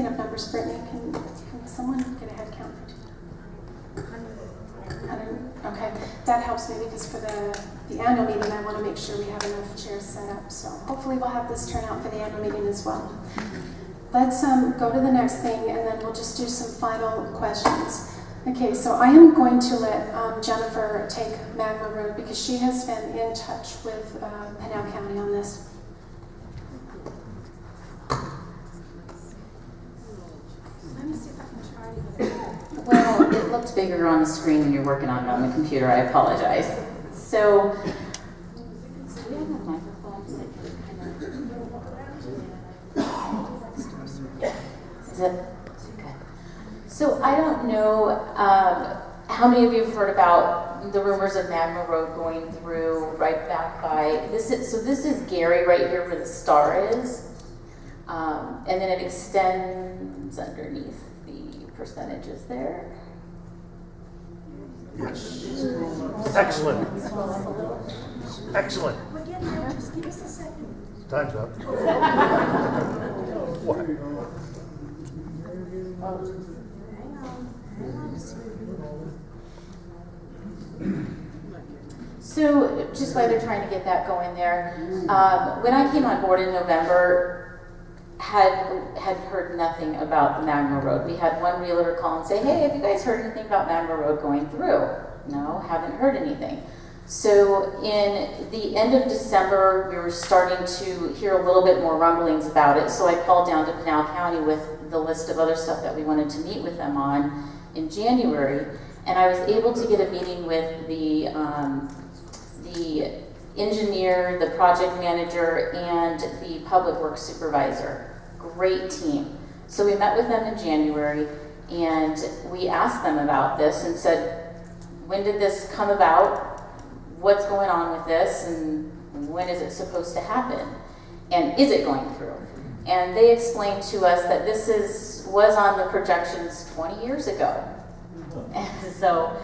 Speaking of numbers, Brittany, can someone get a head count for 200? Okay, that helps me because for the annual meeting, I want to make sure we have enough chairs set up. So hopefully we'll have this turnout for the annual meeting as well. Let's go to the next thing, and then we'll just do some final questions. Okay, so I am going to let Jennifer take Magma Road because she has been in touch with Pinal County on this. Let me see if I can try to get it. Well, it looked bigger on the screen when you're working on it on the computer. I apologize. So, do we have a microphone that can kind of... Is it? Okay. So I don't know how many of you have heard about the rumors of Magma Road going through right back by... This is Gary right here where the star is. And then it extends underneath the percentages there. Yes. Excellent. Excellent. Again, just give us a second. Time's up. What? So just while they're trying to get that going there, when I came on board in November, had heard nothing about the Magma Road. We had one realtor call and say, hey, have you guys heard anything about Magma Road going through? No, haven't heard anything. So in the end of December, we were starting to hear a little bit more rumblings about it. So I called down to Pinal County with the list of other stuff that we wanted to meet with them on in January. And I was able to get a meeting with the engineer, the project manager, and the public works supervisor. Great team. So we met with them in January, and we asked them about this and said, when did this come about? What's going on with this? And when is it supposed to happen? And is it going through? And they explained to us that this was on the projections 20 years ago. And so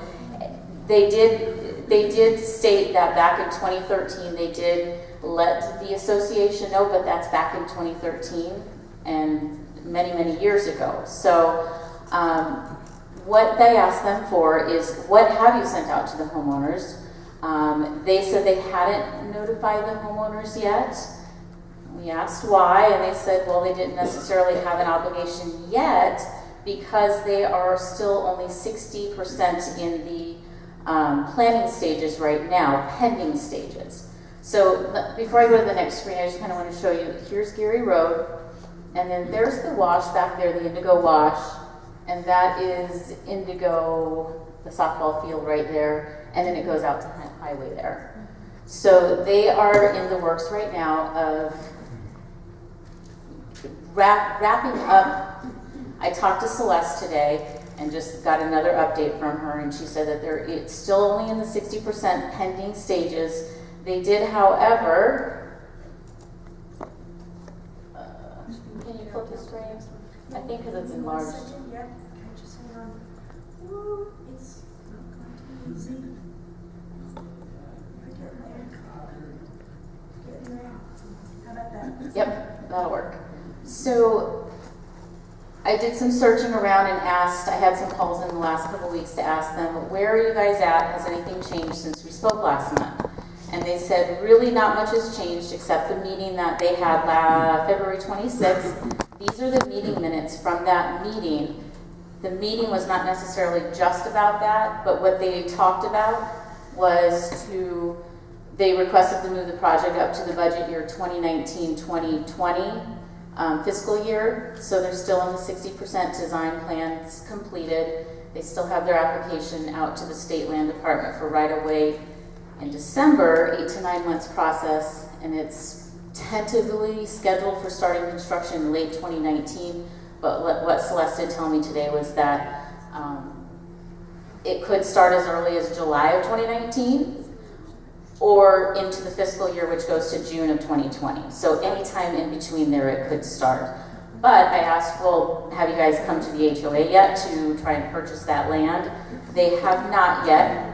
they did state that back in 2013 they did let the association know, but that's back in 2013 and many, many years ago. So what they asked them for is, what have you sent out to the homeowners? They said they hadn't notified the homeowners yet. We asked why, and they said, well, they didn't necessarily have an obligation yet because they are still only 60% in the planning stages right now, pending stages. So before I go to the next screen, I just kind of want to show you, here's Gary Road, and then there's the wash back there, the Indigo Wash, and that is Indigo, the softball field right there, and then it goes out to Hunt Highway there. So they are in the works right now of wrapping up. I talked to Celeste today and just got another update from her, and she said that it's still only in the 60% pending stages. They did, however, can you flip this frame? I think because it's enlarged. Yep. Okay, just hang on. Ooh, it's not going to be easy. We're getting there. Getting there. How about that? Yep, that'll work. So I did some searching around and asked, I had some calls in the last couple weeks to ask them, where are you guys at? Has anything changed since we spoke last month? And they said, really not much has changed except the meeting that they had February 26th. These are the meeting minutes from that meeting. The meeting was not necessarily just about that, but what they talked about was they requested to move the project up to the budget year 2019-2020 fiscal year. So they're still in the 60% design plans completed. They still have their application out to the State Land Department for right-of-way in December, 8 to 9 months process, and it's tentatively scheduled for starting construction in late 2019. But what Celeste did tell me today was that it could start as early as July of 2019 or into the fiscal year, which goes to June of 2020. So anytime in between there, it could start. But I asked, well, have you guys come to the HOA yet to try and purchase that land? They have not yet.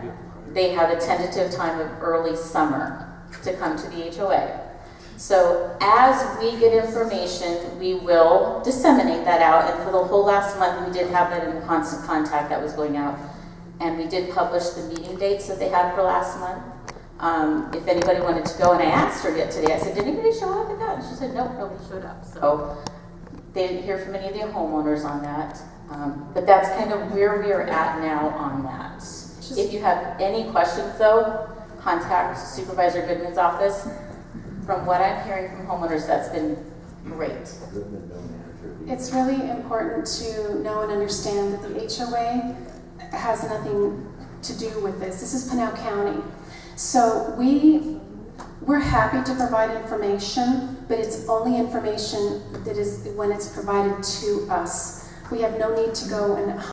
They have a tentative time of early summer to come to the HOA. So as we get information, we will disseminate that out. And for the whole last month, we did have that in constant contact that was going out. And we did publish the meeting dates that they had for last month. If anybody wanted to go, and I asked her yet today, I said, did anybody show up at that? And she said, nope, nobody showed up. So they didn't hear from any of the homeowners on that. But that's kind of where we are at now on that. If you have any questions though, contact Supervisor Goodman's office. From what I'm hearing from homeowners, that's been great. It's really important to know and understand that the HOA has nothing to do with this. This is Pinal County. So we're happy to provide information, but it's only information that is when it's provided to us. We have no need to go and